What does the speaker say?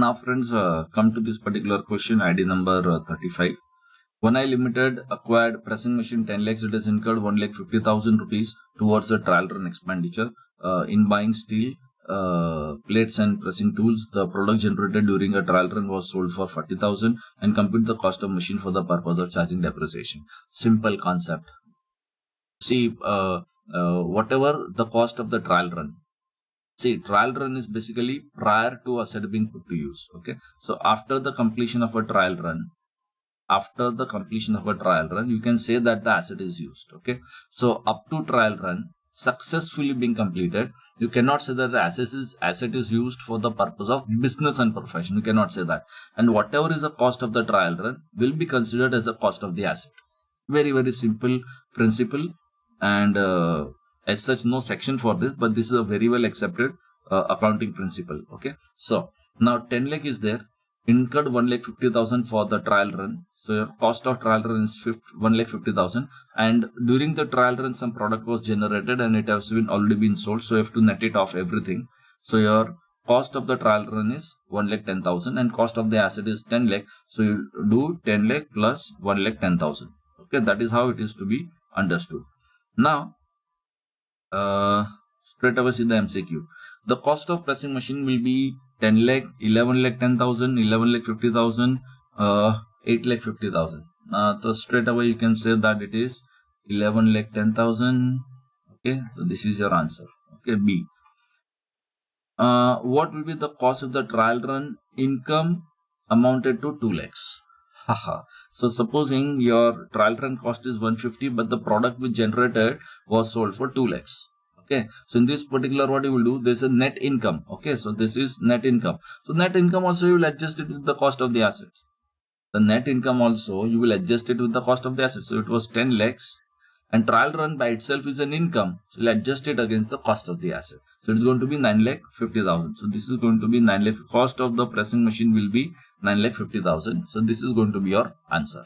Now friends, come to this particular question, ID number 35. One Eye Limited acquired pressing machine 10 lakhs. It has incurred 1,50,000 rupees towards a trial run expenditure in buying steel plates and pressing tools. The product generated during a trial run was sold for 40,000 and compute the cost of machine for the purpose of charging depreciation. Simple concept. See, whatever the cost of the trial run. See, trial run is basically prior to asset being put to use. Okay. So after the completion of a trial run, you can say that the asset is used. Okay. So up to trial run successfully being completed, you cannot say that the asset is used for the purpose of business and profession. You cannot say that. And whatever is the cost of the trial run will be considered as the cost of the asset. Very, very simple principle. And as such, no section for this, but this is a very well accepted accounting principle. Okay. So now 10 lakh is there, incurred 1,50,000 for the trial run. So your cost of trial run is 1,50,000, and during the trial run some product was generated and it has already been sold. So you have to net it off everything. So your cost of the trial run is 1,10,000 and cost of the asset is 10 lakh. So you do 10 lakh plus 1,10,000. Okay, that is how it is to be understood. Now, straight away see the MCQ. The cost of pressing machine will be 10 lakh, 11 lakh 10,000, 11 lakh 50,000, 8 lakh 50,000. So straight away you can say that it is 11 lakh 10,000. Okay, so this is your answer. Okay, B. What will be the cost of the trial run? Income amounted to 2 lakhs. So supposing your trial run cost is 150, but the product which generated was sold for 2 lakhs. Okay. So in this particular, what you will do, there's a net income. Okay. So this is net income. So net income also you will adjust it with the cost of the asset. The net income also you will adjust it with the cost of the asset. So it was 10 lakhs and trial run by itself is an income. So you'll adjust it against the cost of the asset. So it's going to be 9 lakh 50,000. So this is going to be 9 lakh. Cost of the pressing machine will be 9 lakh 50,000. So this is going to be your answer.